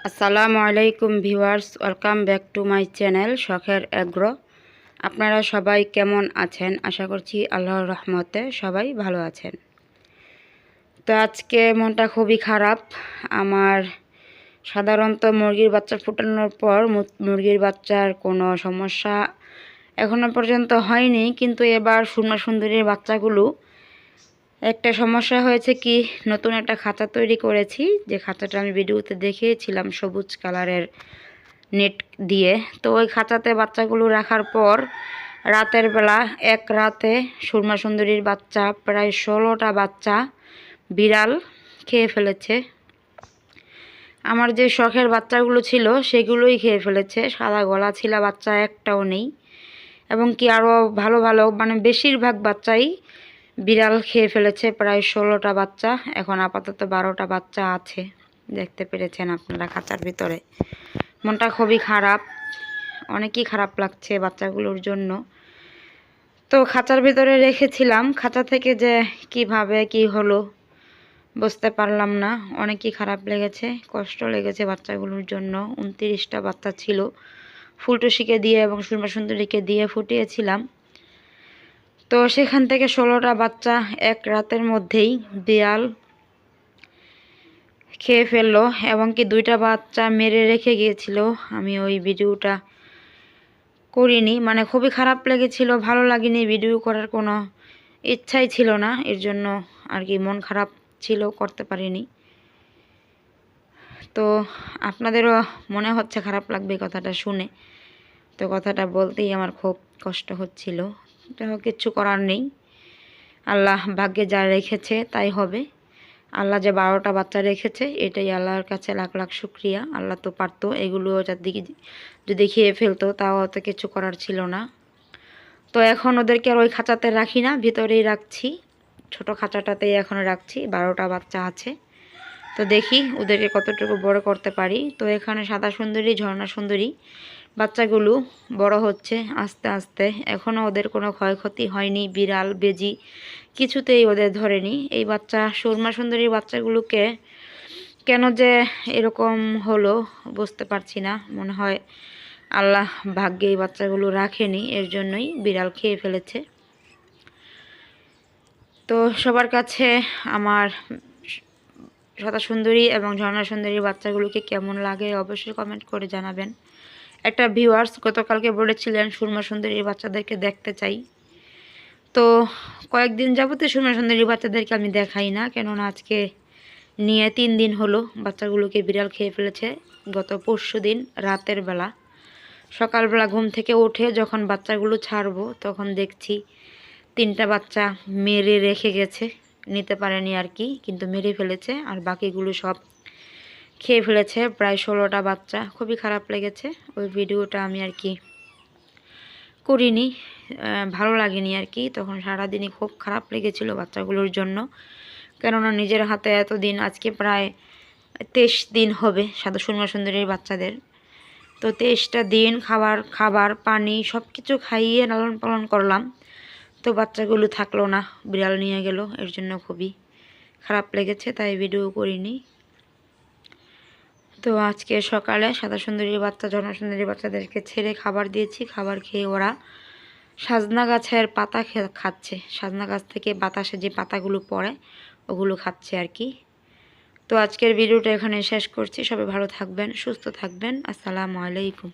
আসসালামু আলাইকুম viewers, welcome back to my channel শখের এগ্রো। আপনারা সবাই কেমন আছেন? আশা করছি আল্লাহর রহমতে সবাই ভালো আছেন। তো আজকে মনটা খুবই খারাপ আমার। সাধারণত মুরগির বাচ্চা ফুটানোর পর মুরগির বাচ্চার কোনো সমস্যা এখনও পর্যন্ত হয়নি, কিন্তু এবার সুরমা সুন্দরীর বাচ্চাগুলো একটা সমস্যা হয়েছে কি, নতুন একটা খাঁচা তৈরি করেছি, যে খাঁচাটা আমি ভিডিওতে দেখিয়েছিলাম সবুজ কালারের নেট দিয়ে। তো ওই খাঁচাতে বাচ্চাগুলো রাখার পর রাতের বেলা এক রাতে সুরমা সুন্দরীর বাচ্চা প্রায় 16টা বাচ্চা বিড়াল খেয়ে ফেলেছে। আমার যে শখের বাচ্চাগুলো ছিল সেগুলোই খেয়ে ফেলেছে। সাদা গলা ছিলা বাচ্চা একটাও নেই, এবং কি আরও ভালো ভালো বেশিরভাগ বাচ্চাই বিড়াল খেয়ে ফেলেছে। প্রায় 16টা বাচ্চা, এখন আপাতত 12টা বাচ্চা আছে, দেখতে পেরেছেন আপনারা খাঁচার ভিতরে। মনটা খুবই খারাপ, অনেকই খারাপ লাগছে বাচ্চাগুলোর জন্য। তো খাঁচার ভিতরে রেখেছিলাম, খাঁচা থেকে যে কিভাবে কি হলো বুঝতে পারলাম না। অনেকই খারাপ লেগেছে, কষ্ট লেগেছে বাচ্চাগুলোর জন্য। 29টা বাচ্চা ছিল, ফুলটুসিকে দিয়ে এবং সুরমা সুন্দরীকে দিয়ে ফুটিয়েছিলাম। তো সেখান থেকে 16টা বাচ্চা এক রাতের মধ্যেই বিড়াল খেয়ে ফেললো, এবং কি 2টা বাচ্চা মেরে রেখে গিয়েছিল। আমি ওই ভিডিওটা করিনি, খুবই খারাপ লেগেছিল, ভালো লাগেনি, ভিডিও করার কোনো ইচ্ছাই ছিল না, এর জন্য আর কি মন খারাপ ছিল, করতে পারিনি। তো আপনাদেরও মনে হচ্ছে খারাপ লাগবে কথাটা শুনে, তো কথাটা বলতেই আমার খুব কষ্ট হচ্ছিল। কিচ্ছু করার নেই, আল্লাহ ভাগ্যে যা রেখেছে তাই হবে। আল্লাহ যে 12টা বাচ্চা রেখেছে এটাই আল্লাহর কাছে লাখ লাখ শুক্রিয়া। আল্লাহ তো পারতো এগুলো চারদিকে যদি খেয়ে ফেলতো, তাও অত কিছু করার ছিল না। তো এখন ওদেরকে আর ওই খাঁচাতে রাখি না, ভিতরেই রাখছি, ছোট খাঁচাটাতেই এখন রাখছি। 12টা বাচ্চা আছে, তো দেখি ওদেরকে কতটুকু বড় করতে পারি। তো এখানে সাদা সুন্দরী, ঝর্ণা সুন্দরী বাচ্চাগুলো বড় হচ্ছে আস্তে আস্তে। এখনও ওদের কোনো ক্ষয়ক্ষতি হয়নি, বিড়াল বেজি কিছুতেই ওদের ধরেনি। এই বাচ্চা সুরমা সুন্দরীর বাচ্চাগুলোকে কেন যে এরকম হলো বুঝতে পারছি না। মনে হয় আল্লাহ ভাগ্যে এই বাচ্চাগুলো রাখেনি, এর জন্যই বিড়াল খেয়ে ফেলেছে। তো সবার কাছে আমার সাদা সুন্দরী এবং ঝর্ণা সুন্দরীর বাচ্চাগুলোকে কেমন লাগে অবশ্যই কমেন্ট করে জানাবেন। একটা ভিউয়ার্স গতকালকে বলেছিলেন সুরমা সুন্দরীর বাচ্চাদেরকে দেখতে চাই। তো কয়েকদিন যাবতে সুরমা সুন্দরীর বাচ্চাদেরকে আমি দেখাই না, কেননা আজকে নিয়ে 3 দিন হলো বাচ্চাগুলোকে বিড়াল খেয়ে ফেলেছে। গত পরশুদিন রাতের বেলা, সকালবেলা ঘুম থেকে উঠে যখন বাচ্চাগুলো ছাড়বো তখন দেখছি 3টা বাচ্চা মেরে রেখে গেছে, নিতে পারেনি আর কি, কিন্তু মেরে ফেলেছে, আর বাকিগুলো সব খেয়ে ফেলেছে। প্রায় 16টা বাচ্চা, খুবই খারাপ লেগেছে। ওই ভিডিওটা আমি আর কি করিনি, ভালো লাগেনি আর কি। তখন সারাদিনই খুব খারাপ লেগেছিল বাচ্চাগুলোর জন্য, কেননা নিজের হাতে এতদিন, আজকে প্রায় 23 দিন হবে সাদা সুরমা সুন্দরীর বাচ্চাদের। তো 23টা দিন খাবার পানি সব কিছু খাইয়ে লালন পালন করলাম, তো বাচ্চাগুলো থাকলো না, বিড়াল নিয়ে গেল। এর জন্য খুবই খারাপ লেগেছে, তাই ভিডিও করিনি। তো আজকে সকালে সাদা সুন্দরীর বাচ্চা, ঝর্ণা সুন্দরীর বাচ্চাদেরকে ছেড়ে খাবার দিয়েছি। খাবার খেয়ে ওরা সাজনা গাছের পাতা খাচ্ছে, সাজনা গাছ থেকে বাতাসে যে পাতাগুলো পড়ে ওগুলো খাচ্ছে আর কি। তো আজকের ভিডিওটা এখানে শেষ করছি। সবাই ভালো থাকবেন, সুস্থ থাকবেন। আসসালামু আলাইকুম।